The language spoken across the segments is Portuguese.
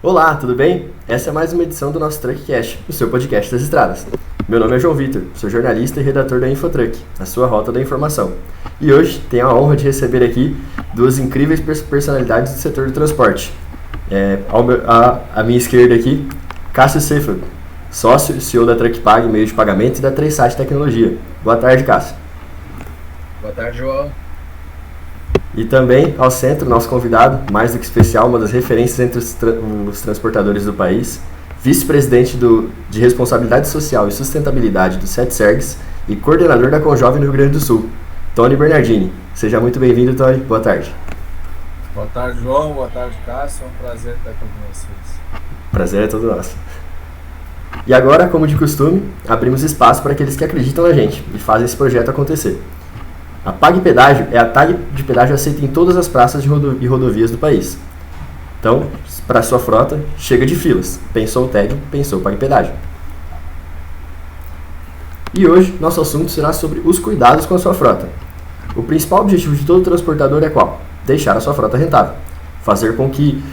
Olá, tudo bem? Essa é mais uma edição do nosso TruckCast, o seu podcast das estradas. Meu nome é João Vitor, sou jornalista e redator da Infotruck, a sua rota da informação. E hoje tenho a honra de receber aqui duas incríveis personalidades do setor do transporte. À minha esquerda aqui, Cássio Seifert, sócio e CEO da TruckPag, meio de pagamento, e da 3Sat Tecnologia. Boa tarde, Cássio. Boa tarde, João. E também ao centro, nosso convidado, mais do que especial, uma das referências entre os transportadores do país, vice-presidente de Responsabilidade Social e Sustentabilidade do SETSERGS e coordenador da Conjove no Rio Grande do Sul, Tony Bernardini. Seja muito bem-vindo, Tony. Boa tarde. Boa tarde, João. Boa tarde, Cássio. É um prazer estar aqui com vocês. Prazer é todo nosso. E agora, como de costume, abrimos espaço para aqueles que acreditam na gente e fazem esse projeto acontecer. A PagPedágio é a tag de pedágio aceita em todas as praças e rodovias do país. Então, para sua frota, chega de filas. Pensou o tag, pensou o PagPedágio. E hoje, nosso assunto será sobre os cuidados com a sua frota. O principal objetivo de todo transportador é qual? Deixar a sua frota rentável. Fazer com que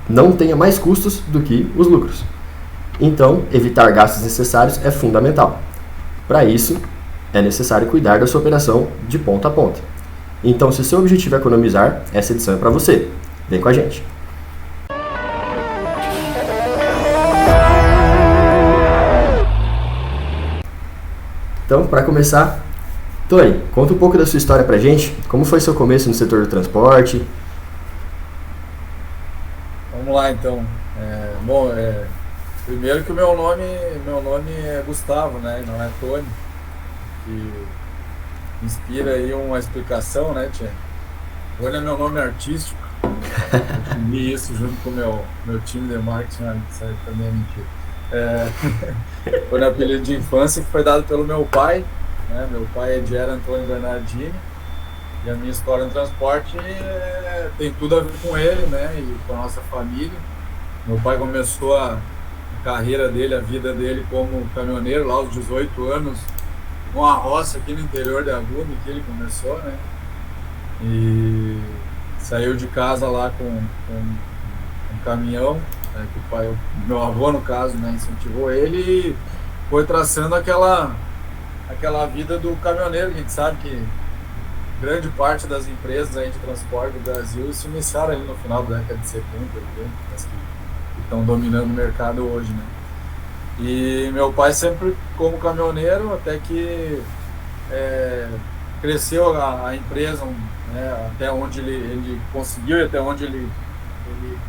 não tenha mais custos do que os lucros. Então, evitar gastos desnecessários é fundamental. Para isso, é necessário cuidar da sua operação de ponta a ponta. Então, se o seu objetivo é economizar, essa edição é para você. Vem com a gente. Então, para começar, Tony, conta um pouco da sua história pra gente. Como foi seu começo no setor do transporte? Vamos lá, então. Primeiro que o meu nome é Gustavo, né? Não é Tony. Que inspira aí uma explicação, né, tia? Tony é meu nome artístico. Eu vi isso junto com o meu time de marketing, isso aí também é mentira. Foi no apelido de infância que foi dado pelo meu pai, né? Meu pai é Ediero Antônio Bernardini, e a minha história no transporte tem tudo a ver com ele, né? E com a nossa família. Meu pai começou a carreira dele, a vida dele como caminhoneiro lá aos 18 anos, uma roça aqui no interior de Agudo, que ele começou, né? E saiu de casa lá com um caminhão, né, que meu avô, no caso, né, incentivou ele e foi traçando aquela vida do caminhoneiro. A gente sabe que grande parte das empresas aí de transporte do Brasil se iniciaram ali no final da década de 70, 80, as que estão dominando o mercado hoje, né? E meu pai sempre como caminhoneiro, até que cresceu a empresa, né, até onde ele conseguiu e até onde ele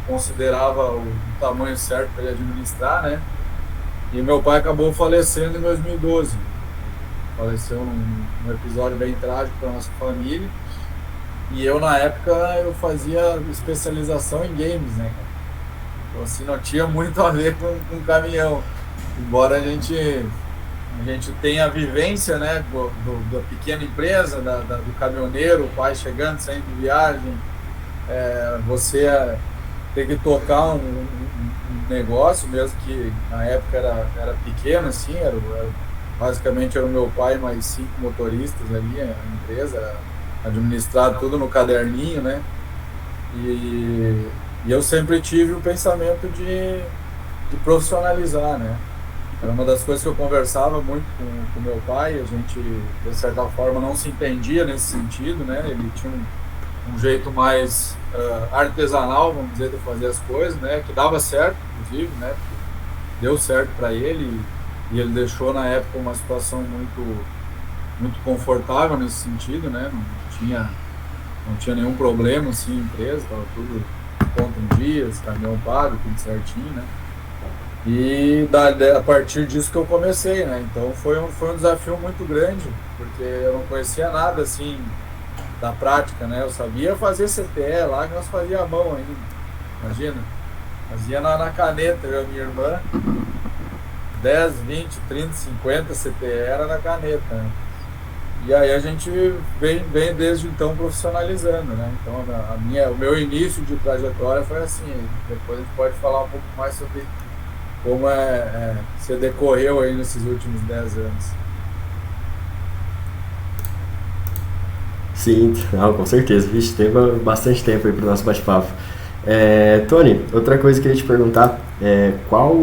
considerava o tamanho certo para ele administrar, né? E meu pai acabou falecendo em 2012. Faleceu num episódio bem trágico para nossa família. E eu, na época, eu fazia especialização em games, né? Então, assim, não tinha muito a ver com caminhão. Embora a gente tenha a vivência, né, da pequena empresa, do caminhoneiro, o pai chegando, saindo de viagem, você ter que tocar um negócio, mesmo que na época era pequeno, assim, basicamente era o meu pai mais 5 motoristas ali, a empresa, administrado tudo no caderninho, né, e eu sempre tive o pensamento de profissionalizar, né. Era uma das coisas que eu conversava muito com meu pai. A gente, de certa forma, não se entendia nesse sentido, né? Ele tinha um jeito mais artesanal, vamos dizer, de fazer as coisas, né? Que dava certo, inclusive, né? Deu certo para ele e ele deixou, na época, uma situação muito, muito confortável nesse sentido, né? Não tinha nenhum problema, assim, em empresa, estava tudo conta em dias, caminhão pago, tudo certinho, né? E a partir disso que eu comecei, né? Então foi um desafio muito grande, porque eu não conhecia nada assim da prática, né? Eu sabia fazer CTE lá, que nós fazia à mão ainda, imagina. Fazia na caneta, eu e minha irmã, 10, 20, 30, 50 CTE era na caneta, né? E aí a gente vem desde então profissionalizando, né? Então o meu início de trajetória foi assim. Depois a gente pode falar um pouco mais sobre como você decorreu aí nesses últimos 10 anos. Sim, não, com certeza. Vixe, teve bastante tempo aí para o nosso bate-papo. Tony, outra coisa que eu queria te perguntar qual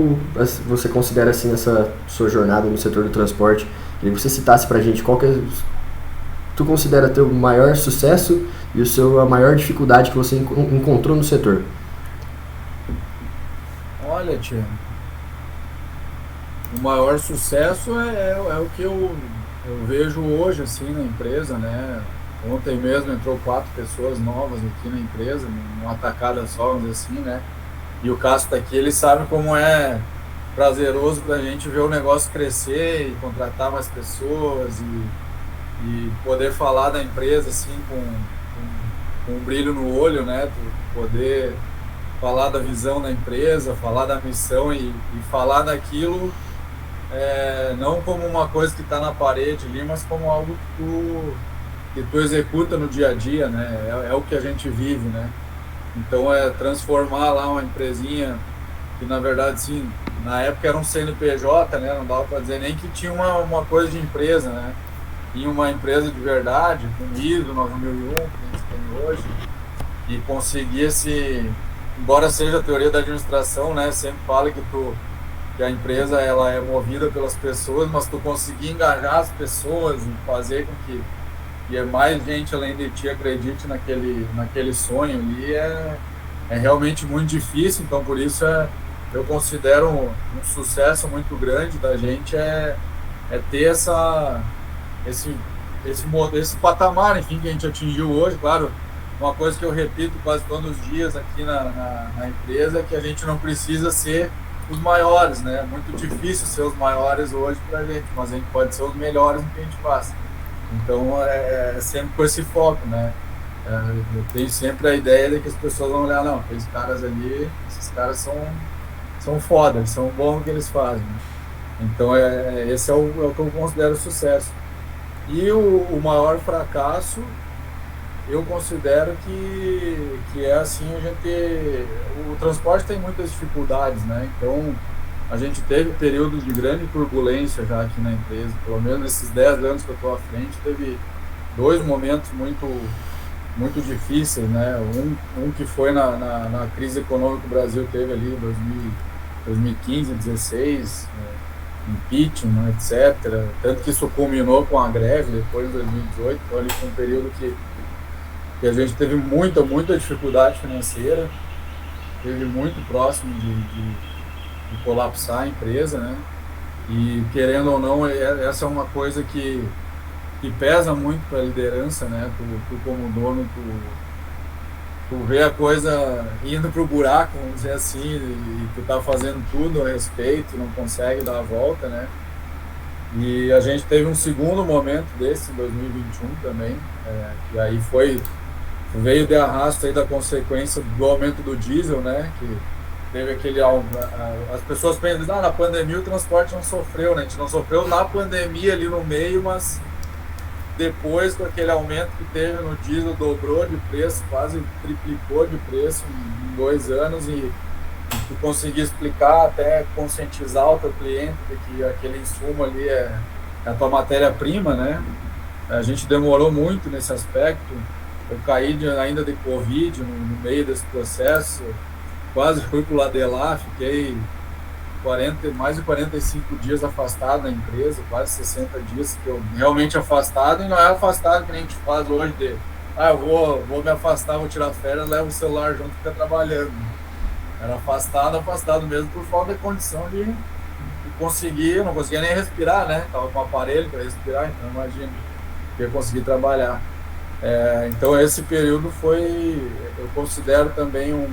você considera assim essa sua jornada no setor do transporte? Queria que você citasse pra gente qual que tu considera ter o maior sucesso e a maior dificuldade que você encontrou no setor. Olha, tia, o maior sucesso é o que eu vejo hoje assim na empresa, né? Ontem mesmo entrou 4 pessoas novas aqui na empresa, numa tacada só, vamos dizer assim, né? E o Cássio tá aqui, ele sabe como é prazeroso para a gente ver o negócio crescer e contratar mais pessoas e poder falar da empresa assim com um brilho no olho, né? Poder falar da visão da empresa, falar da missão e falar daquilo não como uma coisa que está na parede ali, mas como algo que tu executa no dia a dia, né? É o que a gente vive, né? Então é transformar lá uma empresinha que na verdade sim, na época era um CNPJ, né? Não dava para dizer nem que tinha uma coisa de empresa, né? Em uma empresa de verdade, com ISO 9001, que a gente tem hoje, e conseguir embora seja a teoria da administração, né? Sempre fala que a empresa ela é movida pelas pessoas, mas tu conseguir engajar as pessoas e fazer com que mais gente além de ti acredite naquele sonho ali é realmente muito difícil. Então por isso eu considero um sucesso muito grande da gente ter esse patamar, enfim, que a gente atingiu hoje. Claro, uma coisa que eu repito quase todos os dias aqui na empresa é que a gente não precisa ser os maiores, né? É muito difícil ser os maiores hoje pra gente, mas a gente pode ser os melhores no que a gente faz. Então é sempre com esse foco, né? Eu tenho sempre a ideia de que as pessoas vão olhar, não, aqueles caras ali, esses caras são foda, eles são bons no que eles fazem, né? Então esse é o que eu considero sucesso. E o maior fracasso, eu considero que é assim, o transporte tem muitas dificuldades, né? Então a gente teve períodos de grande turbulência já aqui na empresa, pelo menos nesses 10 anos que eu estou à frente, teve 2 momentos muito difíceis, né? Um que foi na crise econômica que o Brasil teve ali em 2015, 2016, impeachment, etc. Tanto que isso culminou com a greve depois de 2018, então ali foi um período que a gente teve muita dificuldade financeira, teve muito próximo de colapsar a empresa, né? E querendo ou não, essa é uma coisa que pesa muito para a liderança, né? Tu como dono, tu vê a coisa indo pro buraco, vamos dizer assim, e tu tá fazendo tudo a respeito, não consegue dar a volta, né? E a gente teve um segundo momento desse em 2021 também, e aí veio de arrasto aí da consequência do aumento do diesel, né? Que teve as pessoas pensam, na pandemia o transporte não sofreu, né? A gente não sofreu na pandemia ali no meio, mas depois com aquele aumento que teve no diesel, dobrou de preço, quase triplicou de preço em 2 anos e tu conseguir explicar, até conscientizar o teu cliente de que aquele insumo ali é a tua matéria-prima, né? A gente demorou muito nesse aspecto. Eu caí ainda de Covid no meio desse processo, quase fui para o Ladelar, fiquei mais de 45 dias afastado da empresa, quase 60 dias que eu realmente afastado, e não é afastado que nem a gente faz hoje eu vou me afastar, vou tirar férias, levo o celular junto e fica trabalhando. Era afastado mesmo por falta de condição de conseguir, eu não conseguia nem respirar, né? Tava com um aparelho para respirar, então imagina, eu ia conseguir trabalhar. Então esse período eu considero também um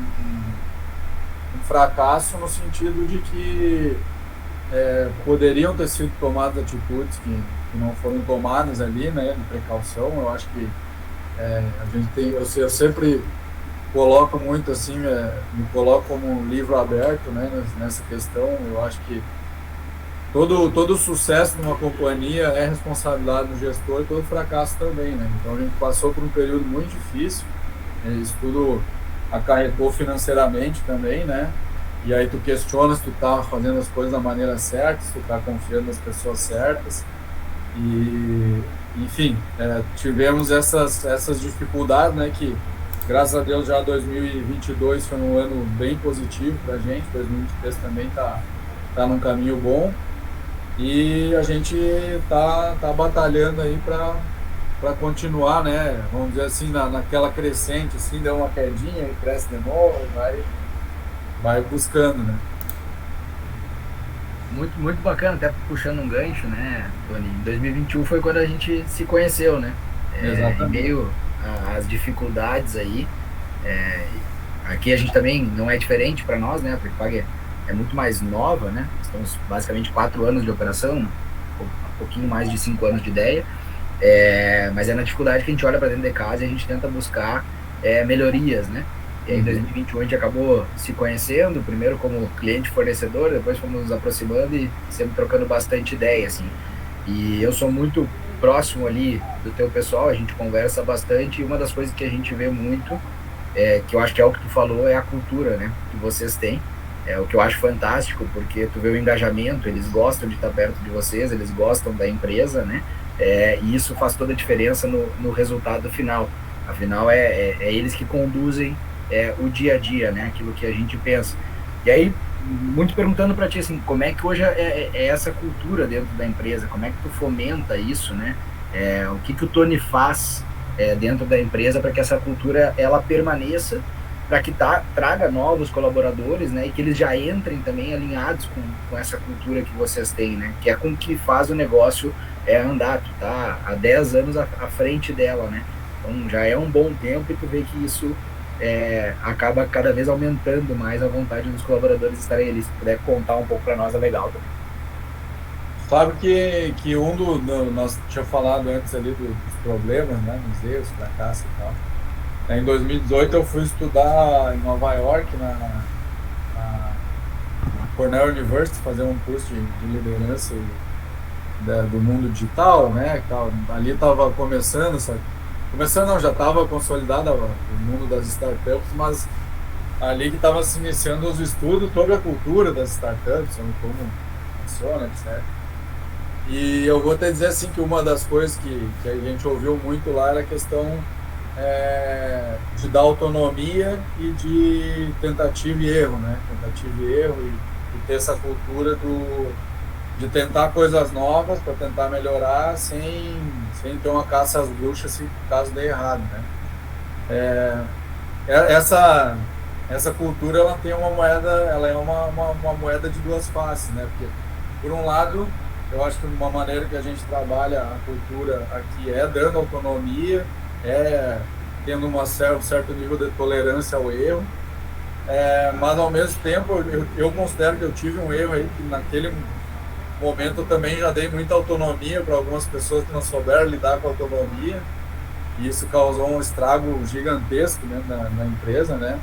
fracasso no sentido de que poderiam ter sido tomadas atitudes que não foram tomadas ali, né, de precaução. Eu acho que a gente tem, eu sempre coloco muito assim, me coloco como um livro aberto, né, nessa questão. Eu acho que todo sucesso de uma companhia é responsabilidade do gestor e todo fracasso também, né? Então a gente passou por um período muito difícil, isso tudo acarretou financeiramente também, né? E aí tu questiona se tu tá fazendo as coisas da maneira certa, se tu tá confiando nas pessoas certas. E, enfim, tivemos essas dificuldades, né? Que graças a Deus já 2022 foi um ano bem positivo para a gente, 2023 também tá num caminho bom e a gente tá batalhando aí para continuar, né? Vamos dizer assim, naquela crescente, assim, deu uma quedinha e cresce de novo, vai buscando, né? Muito, muito bacana, até puxando um gancho, né, Tony? Em 2021 foi quando a gente se conheceu, né? Em Exatamente. meio às dificuldades aí, é, aqui a gente também não é diferente para nós, né? Porque Pag é muito mais nova, né? Estamos basicamente 4 anos de operação, um pouquinho mais de 5 anos de ideia. Mas é na dificuldade que a gente olha para dentro de casa e a gente tenta buscar melhorias, né? E aí em 2021 a gente acabou se conhecendo, primeiro como cliente e fornecedor, depois fomos nos aproximando e sempre trocando bastante ideia, assim. E eu sou muito próximo ali do teu pessoal, a gente conversa bastante e uma das coisas que a gente vê muito, que eu acho que é o que tu falou, é a cultura, né, que vocês têm. É o que eu acho fantástico, porque tu vê o engajamento, eles gostam de estar perto de vocês, eles gostam da empresa, né? E isso faz toda a diferença no resultado final. Afinal, é eles que conduzem o dia a dia, né? Aquilo que a gente pensa. E aí, muito perguntando para ti, assim, como é que hoje é essa cultura dentro da empresa? Como é que tu fomenta isso, né? O que o Tony faz dentro da empresa para que essa cultura ela permaneça, para que traga novos colaboradores, né, e que eles já entrem também alinhados com essa cultura que vocês têm, né, que é com que faz o negócio andar, tu tá há 10 anos à frente dela, né, então já é um bom tempo e tu vê que isso acaba cada vez aumentando mais a vontade dos colaboradores estarem ali. Se puder contar um pouco para nós, é legal também. Sabe que nós tinha falado antes ali dos problemas, né, nos erros, fracassos e tal. Em 2018 eu fui estudar em Nova York, na Cornell University, fazer um curso de liderança do mundo digital, né? E tal. Ali estava começando, sabe? Começando não, já estava consolidado o mundo das startups, mas ali que estava se iniciando os estudos sobre a cultura das startups, sobre como funciona, etc. E eu vou até dizer assim que uma das coisas que a gente ouviu muito lá era a questão de dar autonomia e de tentativa e erro, né? Tentativa e erro e ter essa cultura de tentar coisas novas para tentar melhorar sem ter uma caça às bruxas se caso dê errado, né? Essa cultura ela tem uma moeda, ela é uma moeda de duas faces, né? Porque por um lado eu acho que uma maneira que a gente trabalha a cultura aqui é dando autonomia, tendo um certo nível de tolerância ao erro, mas ao mesmo tempo eu considero que eu tive um erro aí, que naquele momento eu também já dei muita autonomia para algumas pessoas que não souberam lidar com a autonomia, e isso causou um estrago gigantesco, né, na empresa, né?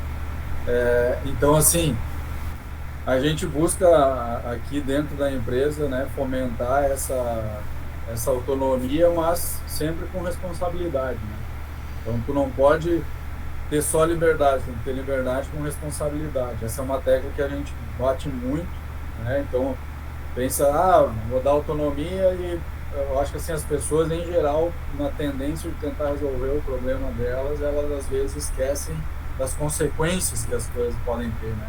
Então, assim, a gente busca aqui dentro da empresa, né, fomentar essa autonomia, mas sempre com responsabilidade, né? Então, tu não pode ter só liberdade, tem que ter liberdade com responsabilidade. Essa é uma tecla que a gente bate muito, né? Então, pensa, vou dar autonomia e eu acho que assim, as pessoas, em geral, na tendência de tentar resolver o problema delas, elas às vezes esquecem das consequências que as coisas podem ter, né?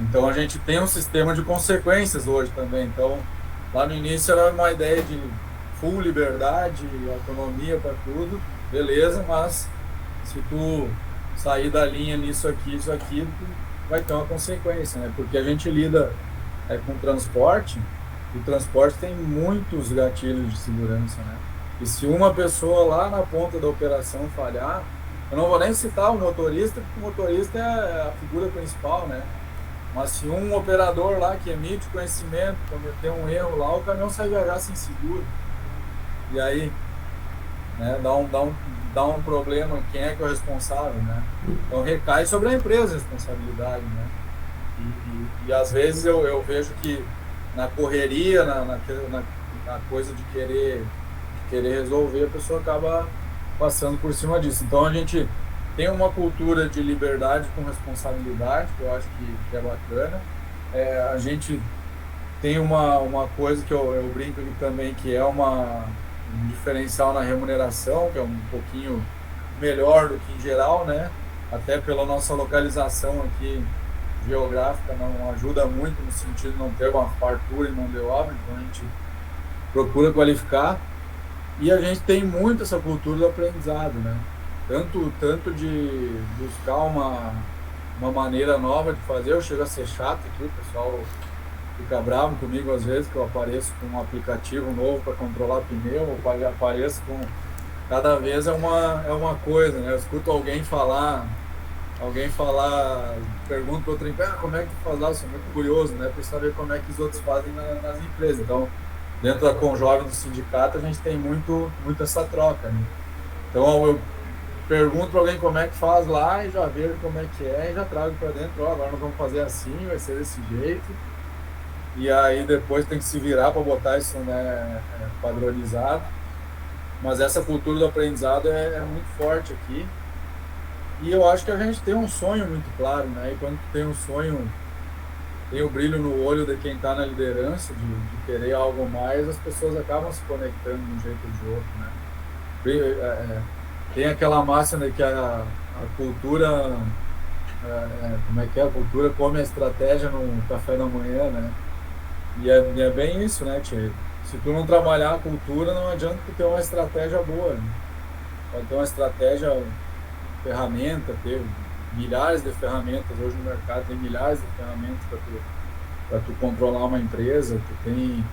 Então, a gente tem um sistema de consequências hoje também. Então, lá no início era uma ideia de full liberdade, autonomia para tudo, beleza, mas se tu sair da linha nisso aqui, isso aqui, tu vai ter uma consequência, né? Porque a gente lida com transporte, e o transporte tem muitos gatilhos de segurança, né? E se uma pessoa lá na ponta da operação falhar, eu não vou nem citar o motorista, porque o motorista é a figura principal, né? Mas se um operador lá que emite conhecimento cometer um erro lá, o caminhão sai viajar sem seguro. E aí, né, dá um problema, quem é que é o responsável, né? Então recai sobre a empresa a responsabilidade, né? E às vezes eu vejo que na correria, na coisa de querer resolver, a pessoa acaba passando por cima disso. Então a gente tem uma cultura de liberdade com responsabilidade, que eu acho que é bacana. A gente tem uma coisa que eu brinco aqui também, que é um diferencial na remuneração, que é um pouquinho melhor do que em geral, né? até pela nossa localização aqui geográfica, não ajuda muito no sentido de não ter uma fartura em mão de obra, então a gente procura qualificar. E a gente tem muito essa cultura do aprendizado, né? Tanto de buscar uma maneira nova de fazer. Eu chego a ser chato aqui, o pessoal fica bravo comigo às vezes, que eu apareço com um aplicativo novo para controlar pneu, ou apareço com... Cada vez é uma coisa, né? Eu escuto alguém falar, pergunta para outra empresa, como é que tu faz lá? Eu sou muito curioso, né? Para saber como é que os outros fazem nas empresas. Então, dentro da Conjovem, do sindicato, a gente tem muito essa troca, né? Então, eu pergunto para alguém como é que faz lá e já vejo como é que é e já trago para dentro. Agora nós vamos fazer assim, vai ser desse jeito. E aí depois tem que se virar para botar isso, né, padronizado. Mas essa cultura do aprendizado é muito forte aqui. E eu acho que a gente tem um sonho muito claro, né? E quando tem um sonho, tem o brilho no olho de quem está na liderança, de querer algo mais, as pessoas acabam se conectando de um jeito ou de outro, né? Tem aquela máxima de que a cultura, como é que é? A cultura come a estratégia no café da manhã, né? E é bem isso, né, Tchê? Se tu não trabalhar a cultura, não adianta tu ter uma estratégia boa, né? Pode ter uma estratégia, ferramenta, ter milhares de ferramentas. Hoje no mercado tem milhares de ferramentas para tu controlar uma empresa. Tu tem,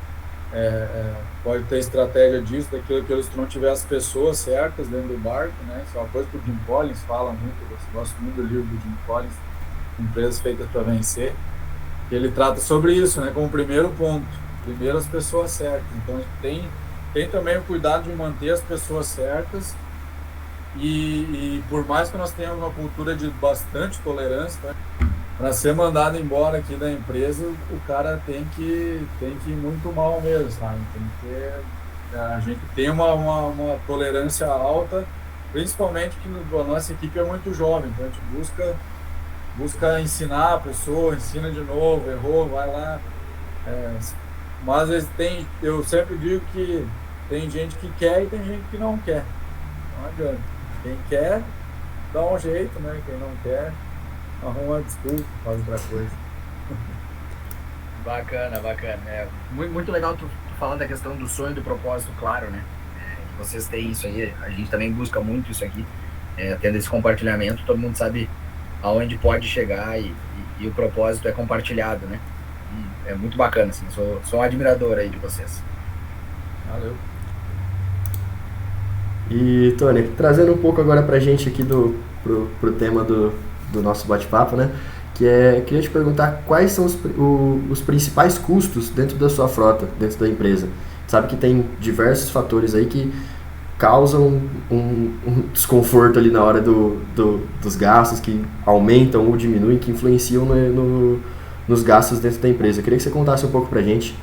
pode ter estratégia disso, daquilo, se tu não tiver as pessoas certas dentro do barco, né? Isso é uma coisa que o Jim Collins fala muito. Eu gosto muito do livro do Jim Collins, Empresas Feitas para Vencer. Ele trata sobre isso, né? Como primeiro ponto, primeiro as pessoas certas. Então a gente tem também o cuidado de manter as pessoas certas e por mais que nós tenhamos uma cultura de bastante tolerância, né? Para ser mandado embora aqui da empresa, o cara tem que ir muito mal mesmo, sabe? A gente tem uma tolerância alta, principalmente que a nossa equipe é muito jovem, então a gente busca ensinar a pessoa, ensina de novo, errou, vai lá. Mas eu sempre digo que tem gente que quer e tem gente que não quer. Não adianta. Quem quer, dá um jeito, né? Quem não quer, arruma uma desculpa, faz outra coisa. Bacana. Muito legal tu falando da questão do sonho e do propósito, claro, né? Que vocês têm isso aí, a gente também busca muito isso aqui, tendo esse compartilhamento, todo mundo sabe aonde pode chegar e o propósito é compartilhado, né? E é muito bacana, assim, sou um admirador aí de vocês. Valeu. E, Tony, trazendo um pouco agora pra gente aqui pro tema do nosso bate-papo, né? Queria te perguntar quais são os principais custos dentro da sua frota, dentro da empresa. Sabe que tem diversos fatores aí que causam um desconforto ali na hora dos gastos, que aumentam ou diminuem, que influenciam nos gastos dentro da empresa. Eu queria que você contasse um pouco pra gente.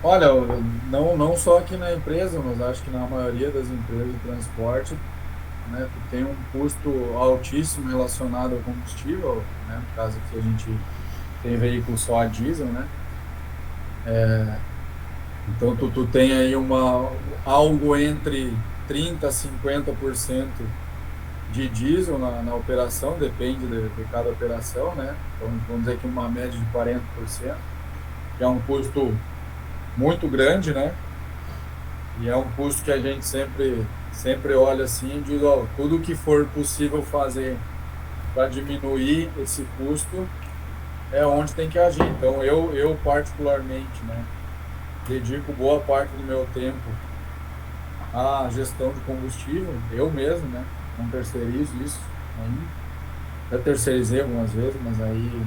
Olha, não só aqui na empresa, mas acho que na maioria das empresas de transporte, né, tu tem um custo altíssimo relacionado ao combustível, né, no caso aqui a gente tem veículo só a diesel, né, então tu tem aí algo entre 30% a 50% de diesel na operação, depende de cada operação, né, então vamos dizer que uma média de 40%, que é um custo muito grande, né? E é um custo que a gente sempre olha assim e diz, ó, tudo que for possível fazer para diminuir esse custo é onde tem que agir. Então eu particularmente, né, dedico boa parte do meu tempo à gestão de combustível, eu mesmo, né? Não terceirizo isso ainda. Eu terceirizei algumas vezes, mas aí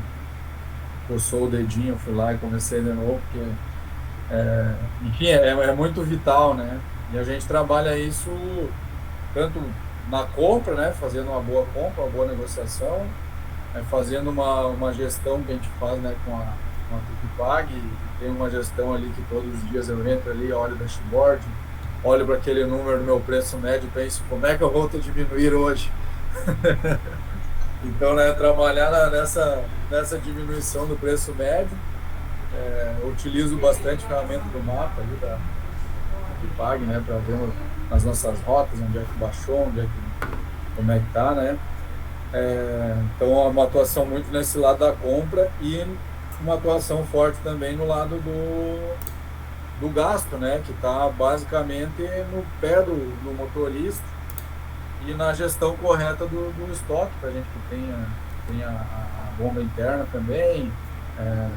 coçou o dedinho, eu fui lá e comecei de novo, porque enfim, é muito vital, né? E a gente trabalha isso tanto na compra, né? Fazendo uma boa compra, uma boa negociação, fazendo uma gestão que a gente faz, né, com a Tupipag, e tem uma gestão ali que todos os dias eu entro ali, olho o dashboard, olho para aquele número do meu preço médio e penso, como é que eu vou diminuir hoje? Então, né, trabalhar nessa diminuição do preço médio. Eu utilizo bastante a ferramenta do mapa ali da Tupipag, né, para ver as nossas rotas, onde é que baixou, onde é que como é que tá, né? Então, uma atuação muito nesse lado da compra e uma atuação forte também no lado do gasto, né? Que está basicamente no pé do motorista e na gestão correta do estoque, para a gente que tenha a bomba interna também,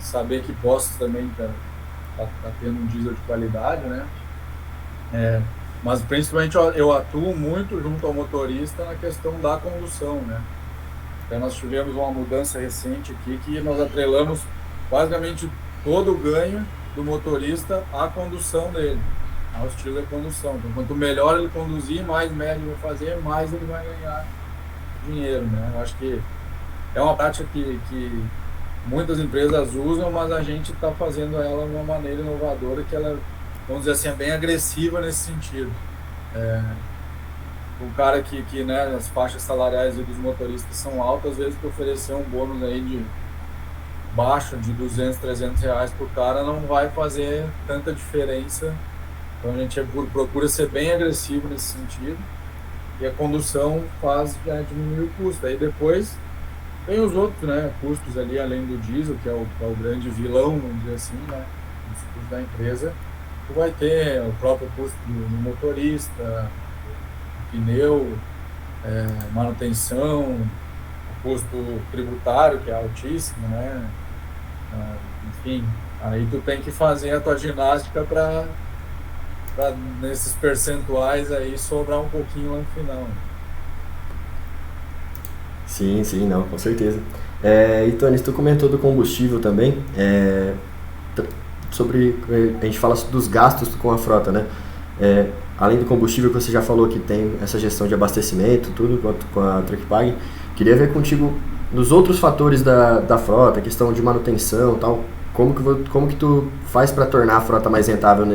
saber que postos também tá tendo um diesel de qualidade, né? Mas principalmente eu atuo muito junto ao motorista na questão da condução, né? Então nós tivemos uma mudança recente aqui que nós atrelamos basicamente todo o ganho do motorista à condução dele, ao estilo de condução. Então quanto melhor ele conduzir, mais médio ele vai fazer, mais ele vai ganhar dinheiro, né? Eu acho que é uma prática que muitas empresas usam, mas a gente está fazendo ela de uma maneira inovadora que ela, vamos dizer assim, é bem agressiva nesse sentido. O cara que né, as faixas salariais dos motoristas são altas, às vezes que oferecer um bônus aí de baixo de 200, 300 reais por cara não vai fazer tanta diferença. Então a gente procura ser bem agressivo nesse sentido e a condução faz diminuir o custo. Aí depois tem os outros, né, custos ali além do diesel, que é o grande vilão, vamos dizer assim, né, os custos da empresa. Tu vai ter o próprio custo do motorista, pneu, manutenção, o custo tributário, que é altíssimo, né? Enfim, aí tu tem que fazer a tua ginástica para nesses percentuais aí sobrar um pouquinho lá no final. Sim, sim, não, com certeza. E Tony, tu comentou do combustível também, sobre, a gente fala dos gastos com a frota, né? Além do combustível que você já falou que tem essa gestão de abastecimento, tudo com a Truckpag, queria ver contigo nos outros fatores da frota, questão de manutenção e tal, como que tu faz para tornar a frota mais rentável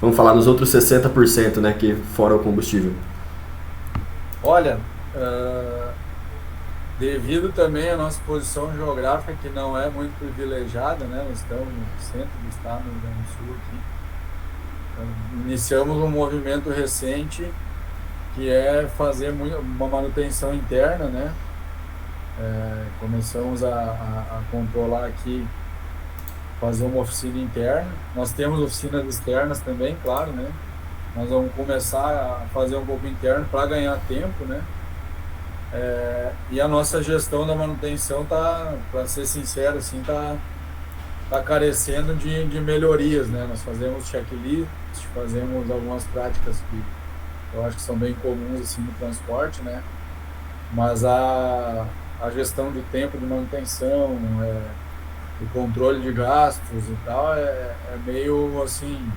vamos falar, nos outros 60%, né, que fora o combustível? Olha, devido também à nossa posição geográfica, que não é muito privilegiada, né, nós estamos no centro do estado do Rio Grande do Sul aqui, iniciamos um movimento recente que é fazer uma manutenção interna, né? Começamos a controlar aqui, fazer uma oficina interna. Nós temos oficinas externas também, claro, né? Nós vamos começar a fazer um pouco interno para ganhar tempo, né? E a nossa gestão da manutenção tá, para ser sincero, assim, tá carecendo de melhorias, né? Nós fazemos checklist, fazemos algumas práticas que eu acho que são bem comuns assim no transporte, né? Mas a gestão de tempo de manutenção, o controle de gastos e tal é meio assim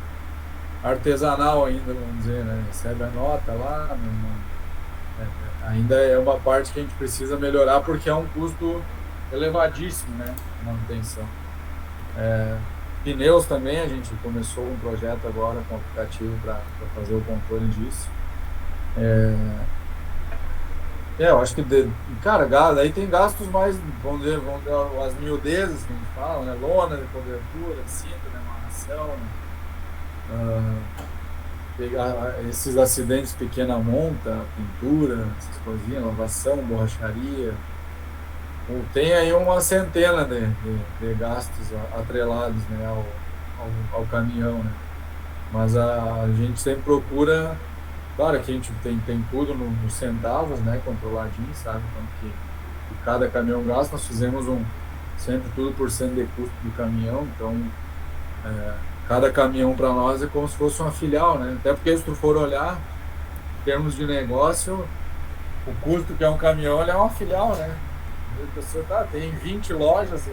artesanal ainda, vamos dizer, né? Recebe a nota lá, ainda é uma parte que a gente precisa melhorar porque é um custo elevadíssimo, né? Manutenção. Pneus também, a gente começou um projeto agora com o aplicativo para fazer o controle disso. Eu acho que, cara, aí tem gastos mais, vamos dizer, as miudezas que a gente fala, né? Lona de cobertura, cinta de amarração, pegar esses acidentes pequena monta, pintura, essas coisinhas, lavação, borracharia. Tem aí uma centena de gastos atrelados, né, ao caminhão, né? Mas a gente sempre procura, claro que a gente tem tudo nos centavos, né, controladinho, sabe, quanto que cada caminhão gasta. Nós fizemos sempre tudo por cento de custo do caminhão, então cada caminhão para nós é como se fosse uma filial, né? Até porque se tu for olhar, em termos de negócio, o custo que é um caminhão, ele é uma filial, né? A pessoa tem 20 lojas,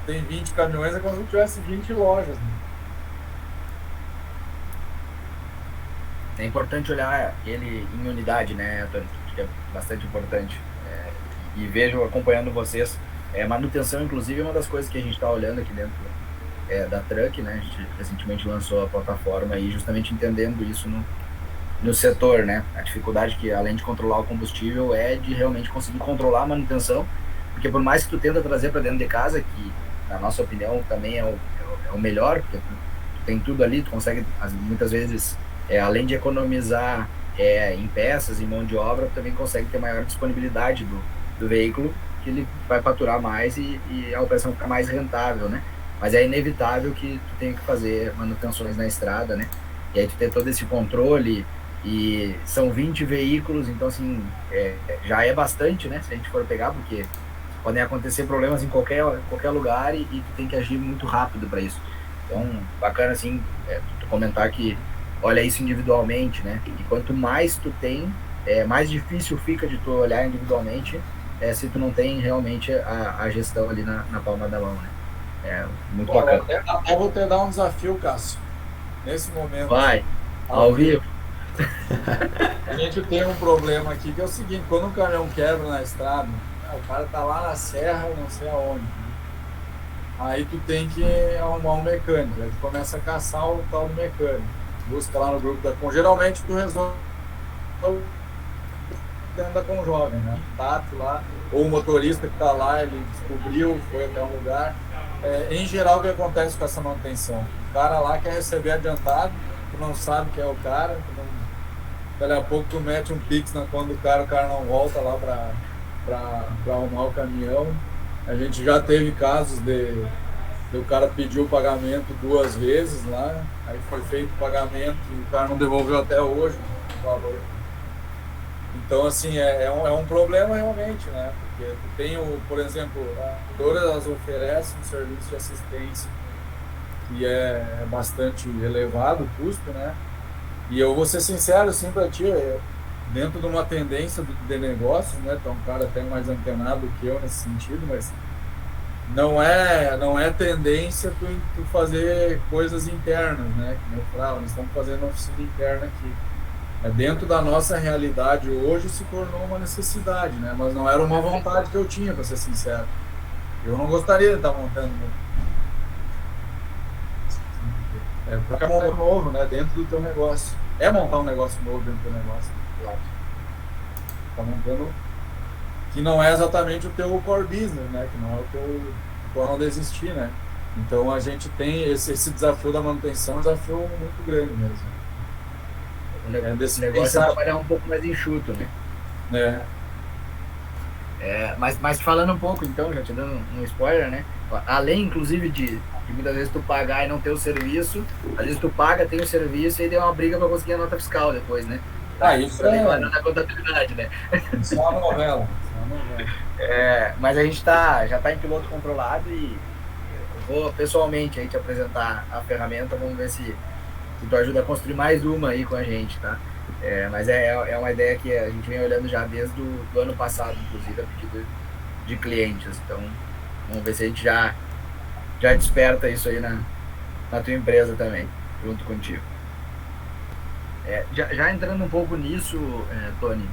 tem 20 caminhões, é como se tivesse 20 lojas. Né? É importante olhar ele em unidade, né, Antônio? Acho que é bastante importante. E vejo, acompanhando vocês, manutenção, inclusive, é uma das coisas que a gente está olhando aqui dentro da Truck, né? A gente recentemente lançou a plataforma aí, justamente entendendo isso no setor, né? A dificuldade que, além de controlar o combustível, é de realmente conseguir controlar a manutenção. Porque por mais que tu tenta trazer para dentro de casa, que na nossa opinião também é o melhor, porque tu tem tudo ali, tu consegue muitas vezes, além de economizar em peças, em mão de obra, também consegue ter maior disponibilidade do veículo, que ele vai faturar mais e a operação fica mais rentável, né? Mas é inevitável que tu tenha que fazer manutenções na estrada, né? E aí tu ter todo esse controle, e são 20 veículos, então assim, já é bastante, né? Se a gente for pegar, porque podem acontecer problemas em qualquer lugar e tu tem que agir muito rápido para isso. Então, bacana assim, tu comentar que olha isso individualmente, né? E quanto mais tu tem, mais difícil fica de tu olhar individualmente, se tu não tem realmente a gestão ali na palma da mão, né? É muito Bom, bacana. até vou te dar um desafio, Cássio, nesse momento. Vai, ao vivo. A gente tem um problema aqui que é o seguinte: quando um caminhão quebra na estrada, o cara tá lá na serra, não sei aonde, aí tu tem que arrumar um mecânico, aí tu começa a caçar o tal do mecânico, busca lá no grupo da geralmente tu resolve dentro da Conjovem, né? Tato lá, ou o motorista que tá lá, ele descobriu, foi até um lugar. Em geral, o que acontece com essa manutenção? O cara lá quer receber adiantado, tu não sabe quem é o cara, daqui a pouco tu mete um pix na conta do cara, o cara não volta lá para arrumar o caminhão. A gente já teve casos de o cara pediu o pagamento 2 vezes lá, aí foi feito o pagamento e o cara não devolveu até hoje o valor. Então, assim, é um problema realmente, né? Porque tu tem, por exemplo, todas elas oferecem um serviço de assistência que é bastante elevado o custo, né? E eu vou ser sincero, assim, para ti, dentro de uma tendência de negócios, né? Então, um cara até mais antenado que eu nesse sentido, mas não é tendência tu fazer coisas internas, né? Como eu falava, nós estamos fazendo oficina interna aqui. Dentro da nossa realidade hoje se tornou uma necessidade, né? Mas não era uma vontade que eu tinha, para ser sincero. Eu não gostaria de estar montando para montar um novo, né? Dentro do teu negócio. É montar um negócio novo dentro do teu negócio. Tá montando que não é exatamente o teu core business, né? Que não é o teu para não desistir, né? Então a gente tem esse desafio da manutenção, um desafio muito grande mesmo. O negócio é trabalhar um pouco mais enxuto, né? Mas falando um pouco, então, já te dando um spoiler, né? Além, inclusive, de muitas vezes tu pagar e não ter o serviço, às vezes tu paga, tem o serviço e aí deu uma briga para conseguir a nota fiscal depois, né? Isso na contabilidade, né? Isso é uma novela. Mas a gente já está em piloto controlado e eu vou pessoalmente aí te apresentar a ferramenta, vamos ver se tu ajuda a construir mais uma aí com a gente, tá? Mas é uma ideia que a gente vem olhando já desde do ano passado, inclusive, a pedido de clientes. Então, vamos ver se a gente já desperta isso aí na tua empresa também, junto contigo. Já entrando um pouco nisso, Tony,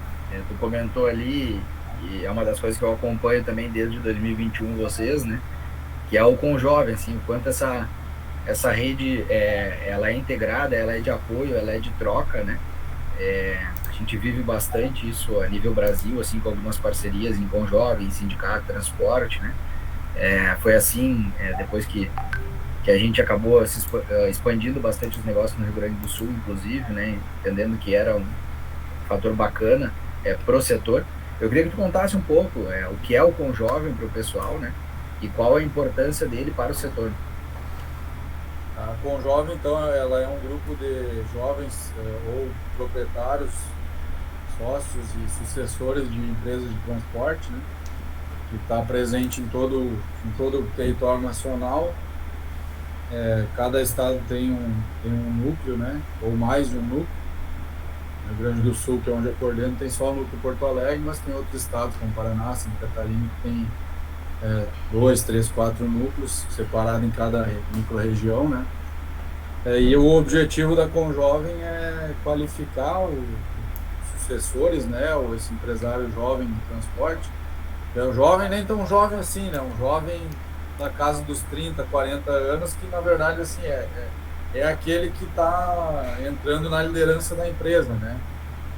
tu comentou ali, e é uma das coisas que eu acompanho também desde 2021 vocês, né? Que é o Conjovem, assim, o quanto essa rede ela é integrada, ela é de apoio, ela é de troca, né? A gente vive bastante isso a nível Brasil, assim, com algumas parcerias em Conjovem, Sindicato, Transporte, né? Foi assim, depois que a gente acabou expandindo bastante os negócios no Rio Grande do Sul, inclusive, né? Entendendo que era um fator bacana pro setor. Eu queria que tu contasse um pouco o que é o Conjovem para o pessoal, né? E qual a importância dele para o setor. A Conjovem, então, ela é um grupo de jovens ou proprietários, sócios e sucessores de empresas de transporte, né? Que está presente em todo o território nacional. Cada estado tem um núcleo, né? Ou mais de um núcleo. No Rio Grande do Sul, que é onde eu coordeno, tem só o núcleo Porto Alegre, mas tem outros estados, como Paraná, Santa Catarina, que tem 2, 3, 4 núcleos separados em cada micro-região, né? E o objetivo da Conjovem é qualificar os sucessores, né? Ou esse empresário jovem de transporte. O jovem nem tão jovem assim, né? Um jovem na casa dos 30, 40 anos, que na verdade assim é aquele que está entrando na liderança da empresa, né?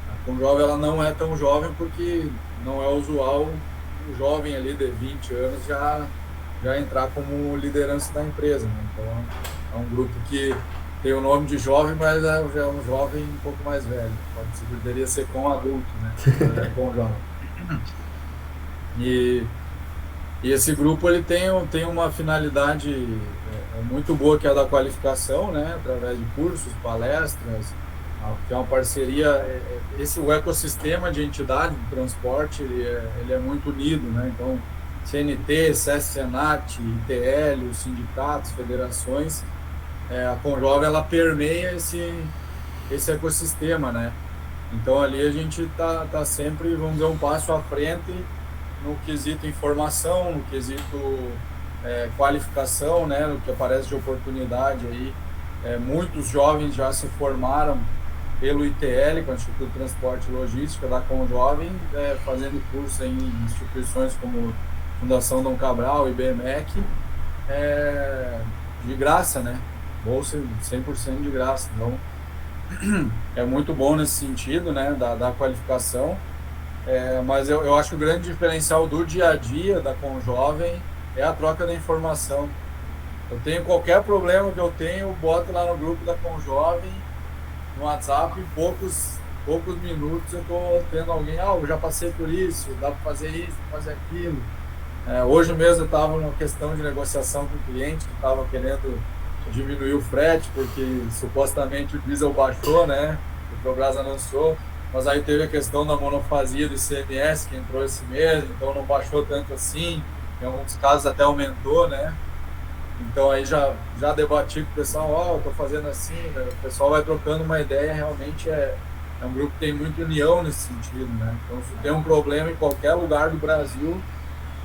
A Conjovem ela não é tão jovem porque não é usual o jovem ali de 20 anos já entrar como liderança da empresa, né? Então é um grupo que tem o nome de jovem, mas já é um jovem um pouco mais velho. Poderia ser com adulto, né? Com jovem. E esse grupo ele tem uma finalidade muito boa, que é a da qualificação, né? Através de cursos, palestras, que é uma parceria. O ecossistema de entidade de transporte ele é muito unido, né? Então, CNT, SESC, Senat, ITL, os sindicatos, federações, a Conjovem ela permeia esse ecossistema, né? Então ali a gente tá sempre, vamos dizer, um passo à frente no quesito informação, no quesito qualificação, né? No que aparece de oportunidade aí. Muitos jovens já se formaram pelo ITL, com o Instituto de Transporte e Logística da Conjovem, fazendo curso em instituições como Fundação Dom Cabral e BMEC, de graça, né? Bolsa 100% de graça. Então, é muito bom nesse sentido, né? Da qualificação. Mas eu acho que o grande diferencial do dia a dia da Conjovem é a troca da informação. Eu tenho qualquer problema que eu tenho, eu boto lá no grupo da Conjovem, no WhatsApp, em poucos minutos eu estou tendo alguém, eu já passei por isso, dá para fazer isso, fazer aquilo. Hoje mesmo eu estava numa questão de negociação com o cliente que estava querendo diminuir o frete, porque supostamente o diesel baixou, né? O Petrobras anunciou, mas aí teve a questão da monofasia do ICMS que entrou esse mês, então não baixou tanto assim, em alguns casos até aumentou, né? Então aí já debati com o pessoal, eu estou fazendo assim, né? O pessoal vai trocando uma ideia, realmente é um grupo que tem muita união nesse sentido, né? Então se tem um problema em qualquer lugar do Brasil,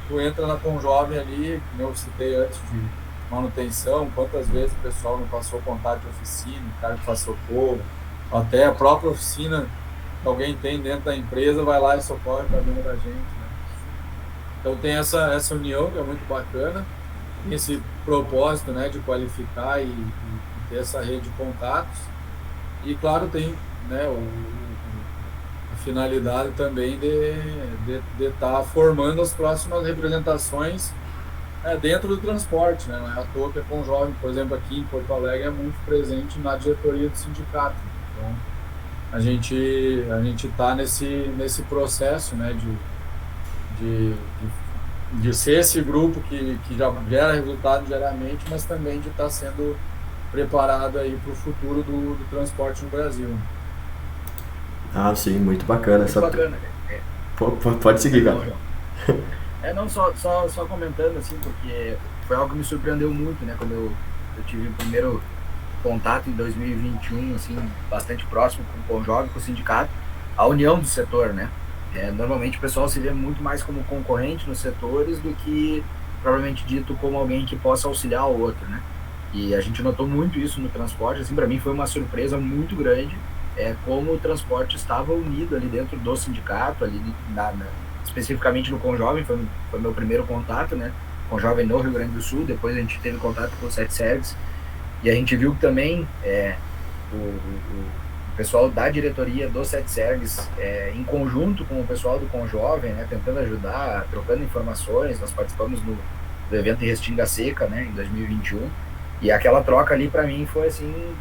tu entra na Conjovem ali, como eu citei antes de manutenção, quantas vezes o pessoal não passou contato de oficina, o cara que faz socorro, até a própria oficina que alguém tem dentro da empresa vai lá e socorre para dentro da gente, né? Então tem essa união que é muito bacana, tem esse propósito, né, de qualificar e ter essa rede de contatos, e claro tem, né, a finalidade também de estar formando as próximas representações dentro do transporte, né? Não é à toa que a Conjovem, por exemplo, aqui em Porto Alegre é muito presente na diretoria do sindicato. Então, a gente está nesse processo, né, de ser esse grupo que já gera resultado diariamente, mas também de estar sendo preparado aí para o futuro do transporte no Brasil. Ah, sim, muito bacana. Muito bacana. Pode seguir, cara. Não, só comentando, assim, porque foi algo que me surpreendeu muito, né, quando eu tive o primeiro contato em 2021, assim, bastante próximo com o Conjovem, com o sindicato, a união do setor, né. Normalmente o pessoal se vê muito mais como concorrente nos setores do que, provavelmente dito, como alguém que possa auxiliar o outro, né. E a gente notou muito isso no transporte, assim, para mim foi uma surpresa muito grande, como o transporte estava unido ali dentro do sindicato, ali especificamente no Conjovem, foi meu primeiro contato, né, Conjovem no Rio Grande do Sul, depois a gente teve contato com o SETSERGS, e a gente viu que também o pessoal da diretoria do SETSERGS, em conjunto com o pessoal do Conjovem, né, tentando ajudar, trocando informações. Nós participamos do evento em Restinga Seca, né, em 2021, e aquela troca ali para mim foi assim,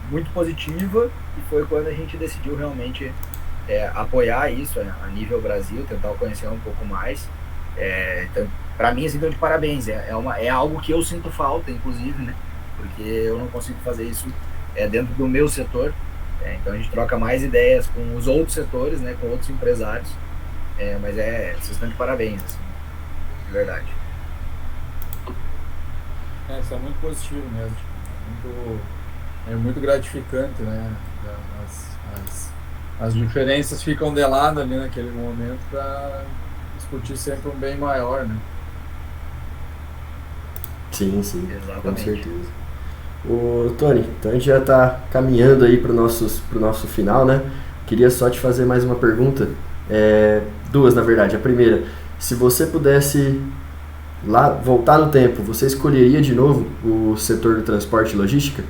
muito positiva, e foi quando a gente decidiu realmente apoiar isso a nível Brasil, tentar conhecer um pouco mais. Então, para mim, assim, então, de parabéns. É algo que eu sinto falta, inclusive, né? Porque eu não consigo fazer isso dentro do meu setor. Então a gente troca mais ideias com os outros setores, né? Com outros empresários. Mas vocês estão de parabéns, assim, de verdade. Isso é muito positivo mesmo. É muito gratificante, né? As diferenças ficam de lado ali naquele momento para discutir sempre um bem maior, né? Sim, exatamente. Com certeza. Tony, então a gente já está caminhando aí para o nosso final, né? Queria só te fazer mais uma pergunta, duas na verdade. A primeira, se você pudesse voltar no tempo, você escolheria de novo o setor do transporte e logística?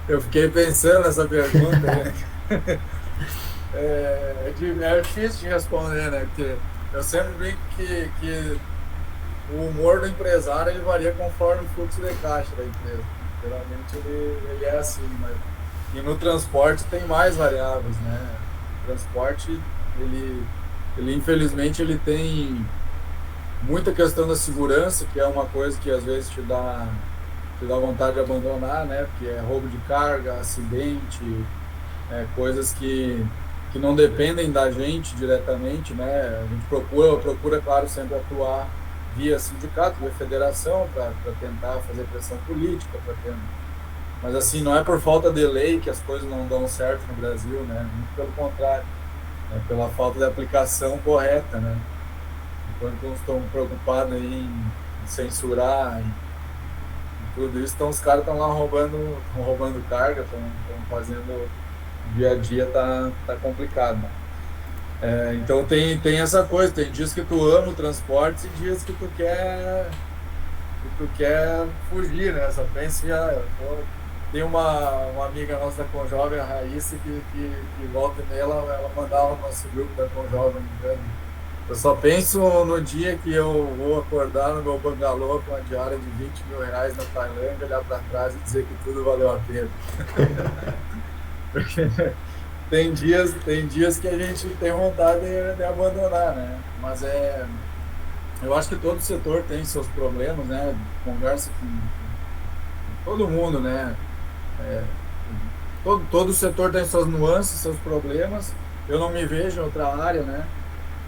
Eu fiquei pensando nessa pergunta, né? É difícil de responder, né? Porque eu sempre brinco que o humor do empresário ele varia conforme o fluxo de caixa da empresa. Geralmente ele é assim, mas e no transporte tem mais variáveis, né? O transporte, ele infelizmente ele tem muita questão da segurança, que é uma coisa que às vezes te dá vontade de abandonar, né? Porque é roubo de carga, acidente, coisas que não dependem da gente diretamente, né? A gente procura, claro, sempre atuar via sindicato, via federação, para tentar fazer pressão política, mas assim, não é por falta de lei que as coisas não dão certo no Brasil, né? Muito pelo contrário, é pela falta de aplicação correta, né? Enquanto uns estão preocupados em censurar e tudo isso, então os caras estão lá roubando carga, estão fazendo o dia a dia tá complicado, né? Então tem essa coisa, tem dias que tu ama o transporte e dias que tu quer fugir, né? Só pensa tem uma amiga nossa da Conjovem, a Raíssa, que volta e meia ela mandava no nosso grupo da Conjovem. Eu só penso no dia que eu vou acordar no meu bangalô com a diária de 20 mil reais na Tailândia, olhar para trás e dizer que tudo valeu a pena. Porque tem dias que a gente tem vontade de abandonar, né? Mas eu acho que todo setor tem seus problemas, né? Conversa com todo mundo, né? Todo setor tem suas nuances, seus problemas. Eu não me vejo em outra área, né?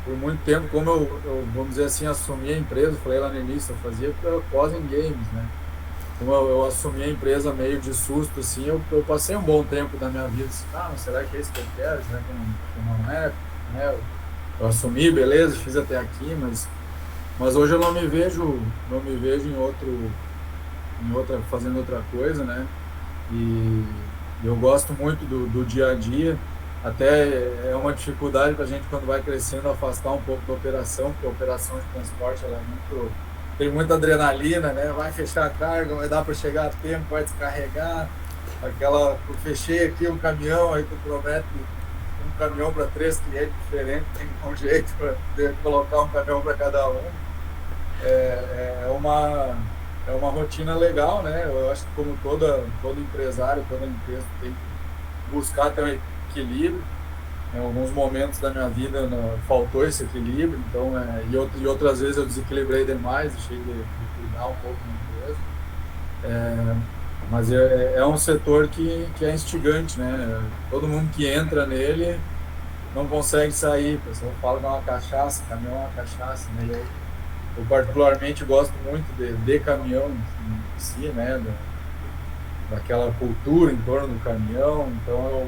Por muito tempo, como eu vamos dizer assim, assumi a empresa, falei lá no início, eu fazia pós em games, né? Como eu assumi a empresa meio de susto, assim, eu passei um bom tempo da minha vida, assim, mas será que é isso que eu quero? Será que não é? Né? Eu assumi, beleza, fiz até aqui, mas hoje eu não me vejo fazendo outra coisa, né? E eu gosto muito do dia a dia. Até é uma dificuldade para a gente, quando vai crescendo, afastar um pouco da operação, porque a operação de transporte ela tem muita adrenalina, né? Vai fechar a carga, vai dar para chegar a tempo, vai descarregar. Eu fechei aqui um caminhão, aí tu promete um caminhão para 3 clientes diferentes, tem um jeito para colocar um caminhão para cada um. É uma rotina legal, né? Eu acho que como todo empresário, toda empresa tem que buscar ter um equilíbrio. Em alguns momentos da minha vida faltou esse equilíbrio, então e outras vezes eu desequilibrei demais, deixei de cuidar um pouco da empresa. Mas é um setor que é instigante, né? Todo mundo que entra nele não consegue sair. O pessoal fala que é uma cachaça, caminhão é uma cachaça, né? Eu particularmente gosto muito de caminhão em si, né? Daquela cultura em torno do caminhão, então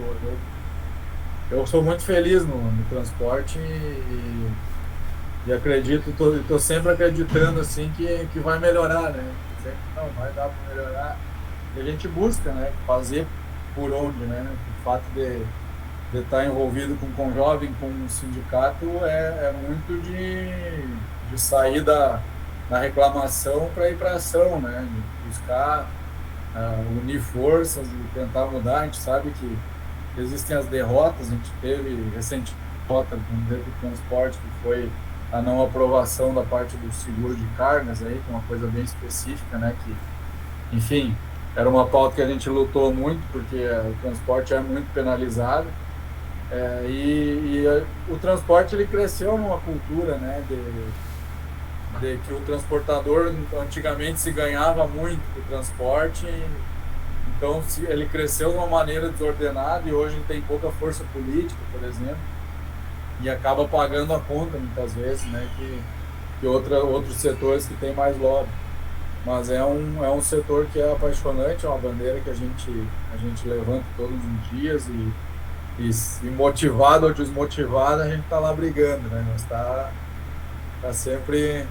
eu sou muito feliz no transporte e acredito, estou sempre acreditando assim que vai melhorar, né? Sempre não, vai dar para melhorar. E a gente busca, né? Fazer por onde, né? O fato de estar envolvido com o Conjovem, com o sindicato, é muito de sair da reclamação para ir para a ação, né? De buscar unir forças e tentar mudar. A gente sabe que existem as derrotas, a gente teve recentemente derrota do transporte, que foi a não aprovação da parte do seguro de cargas, aí, que é uma coisa bem específica, né? Que, enfim, era uma pauta que a gente lutou muito, porque o transporte é muito penalizado. O transporte ele cresceu numa cultura, né? De que o transportador antigamente se ganhava muito do transporte. Então, ele cresceu de uma maneira desordenada e hoje tem pouca força política, por exemplo, e acaba pagando a conta muitas vezes, né, que outros setores que têm mais lobby. Mas é um setor que é apaixonante, é uma bandeira que a gente levanta todos os dias e motivado ou desmotivado, a gente está lá brigando, né? Nós tá sempre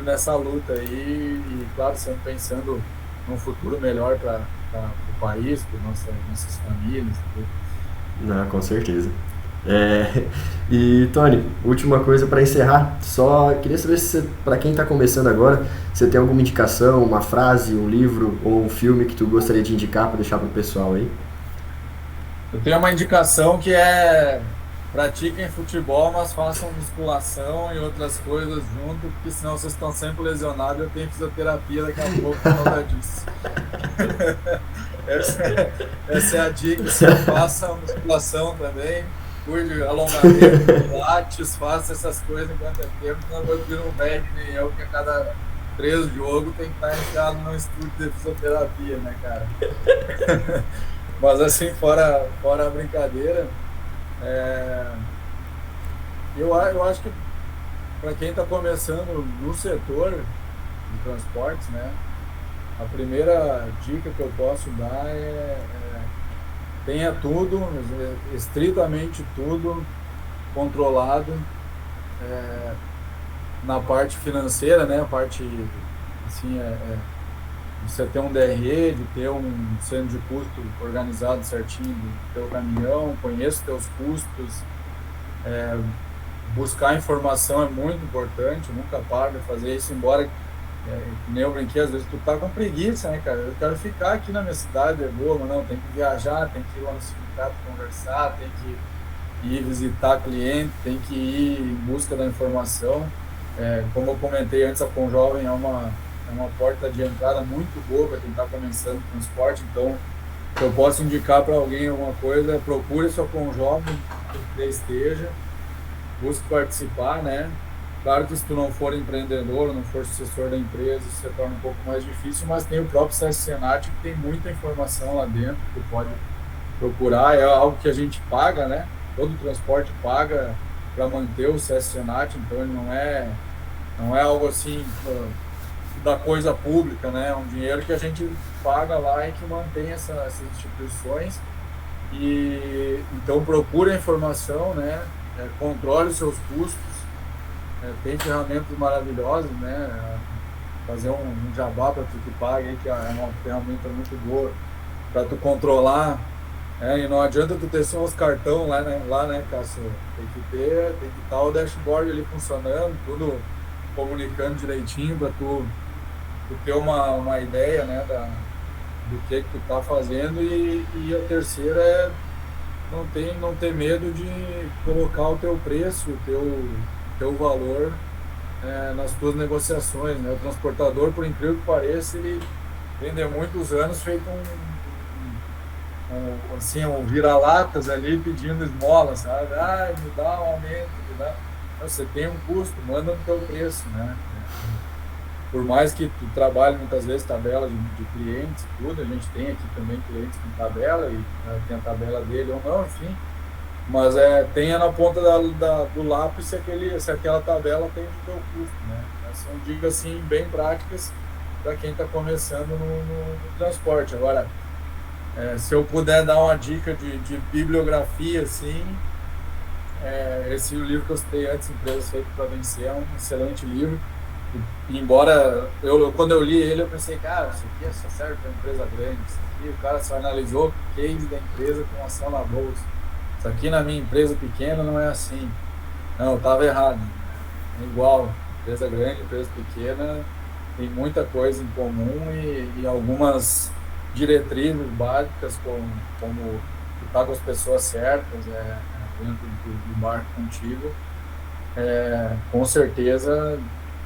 nessa luta aí e, claro, sempre pensando num futuro melhor para o país, para nossas famílias. Tudo. Não, com certeza. E Tony, última coisa para encerrar, só queria saber se para quem está começando agora, você tem alguma indicação, uma frase, um livro ou um filme que tu gostaria de indicar para deixar para o pessoal aí? Eu tenho uma indicação que é pratiquem futebol, mas façam musculação e outras coisas junto, porque senão vocês estão sempre lesionados. Eu tenho fisioterapia daqui a pouco por causa disso. Essa é a dica. Faça musculação também, cuide alongamento, pilates, faça essas coisas enquanto é tempo, senão vai vir um velho que nem eu, que a cada 3 jogos tem que estar enfiado num estúdio de fisioterapia, né, cara? Mas assim, fora a brincadeira, eu acho que para quem está começando no setor de transportes, né, a primeira dica que eu posso dar tenha tudo, estritamente tudo controlado, na parte financeira, né, a parte assim, você ter um DRE, de ter um centro de custo organizado certinho do teu caminhão, conheça os teus custos, buscar informação é muito importante, nunca para de fazer isso, embora, que nem eu brinquei, às vezes tu tá com preguiça, né, cara, eu quero ficar aqui na minha cidade, é boa, mas não, tem que viajar, tem que ir lá no sindicato conversar, tem que ir visitar cliente, tem que ir em busca da informação, como eu comentei antes, a Conjovem é uma porta de entrada muito boa para quem está começando o transporte, então se eu posso indicar para alguém alguma coisa, procure sua Conjovem, que esteja, busque participar, né? Claro que se tu não for empreendedor, não for sucessor da empresa, isso se torna um pouco mais difícil, mas tem o próprio SESC Senat, que tem muita informação lá dentro, que tu pode procurar, é algo que a gente paga, né? Todo transporte paga para manter o SESC Senat, então ele não é algo assim da coisa pública, né? É um dinheiro que a gente paga lá e que mantém essas instituições. E então procure a informação, né? Controle os seus custos. Tem ferramentas maravilhosas, né? Fazer um jabá para tu que paga aí, que é uma ferramenta muito boa para tu controlar. E não adianta tu ter só os cartão lá, né, Cássio? Tem que estar o dashboard ali funcionando, tudo comunicando direitinho para tu ter uma ideia, né, do que tu tá fazendo, e a terceira é não ter medo de colocar o teu preço, o teu valor nas tuas negociações, né? O transportador, por incrível que pareça, ele vende há muitos anos feito um vira-latas ali pedindo esmola, sabe? Me dá um aumento, me dá. Você tem um custo, manda no teu preço, né? Por mais que tu trabalhe muitas vezes tabela de clientes e tudo, a gente tem aqui também clientes com tabela, e tem a tabela dele ou não, enfim, mas tenha na ponta do lápis se aquela tabela tem o teu custo, né? São dicas assim, bem práticas para quem está começando no transporte. Agora, se eu puder dar uma dica de bibliografia, assim, esse livro que eu citei antes, Empresas Feitas para Vencer, é um excelente livro. Embora quando eu li ele, eu pensei, cara, isso aqui só serve para empresa grande, isso aqui o cara só analisou o case da empresa com ação na bolsa, isso aqui na minha empresa pequena não é assim. Não, eu estava errado, é igual, empresa grande, empresa pequena tem muita coisa em comum, e algumas diretrizes básicas, como estar com as pessoas certas dentro do barco contigo, com certeza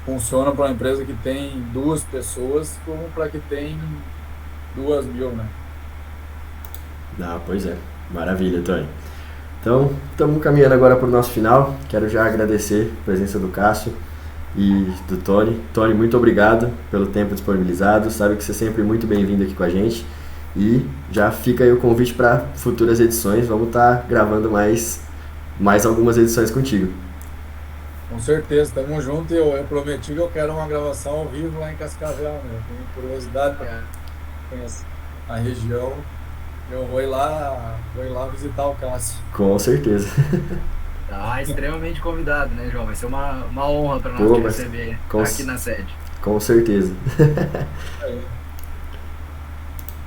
funciona para uma empresa que tem 2 pessoas como para que tem 2.000, né? Pois é. Maravilha, Tony. Então, estamos caminhando agora para o nosso final. Quero já agradecer a presença do Cássio e do Tony. Tony, muito obrigado pelo tempo disponibilizado. Sabe que você é sempre muito bem-vindo aqui com a gente. E já fica aí o convite para futuras edições. Vamos estar gravando mais algumas edições contigo. Com certeza, tamo junto, e eu prometi que eu quero uma gravação ao vivo lá em Cascavel, né? Eu tenho curiosidade para conhecer a região. Eu vou ir lá visitar o Cássio. Com certeza. Tá extremamente convidado, né, João? Vai ser uma honra para nós te receber aqui na sede. Com certeza.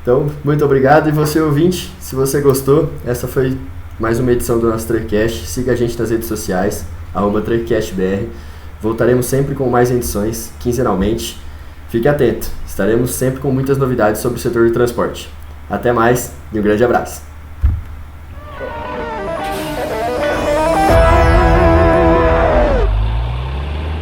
Então, muito obrigado. E você, ouvinte, se você gostou, essa foi mais uma edição do nosso Truckcast. Siga a gente nas redes sociais, @TruckcastBR. Voltaremos sempre com mais edições, quinzenalmente. Fique atento, estaremos sempre com muitas novidades sobre o setor de transporte. Até mais e um grande abraço.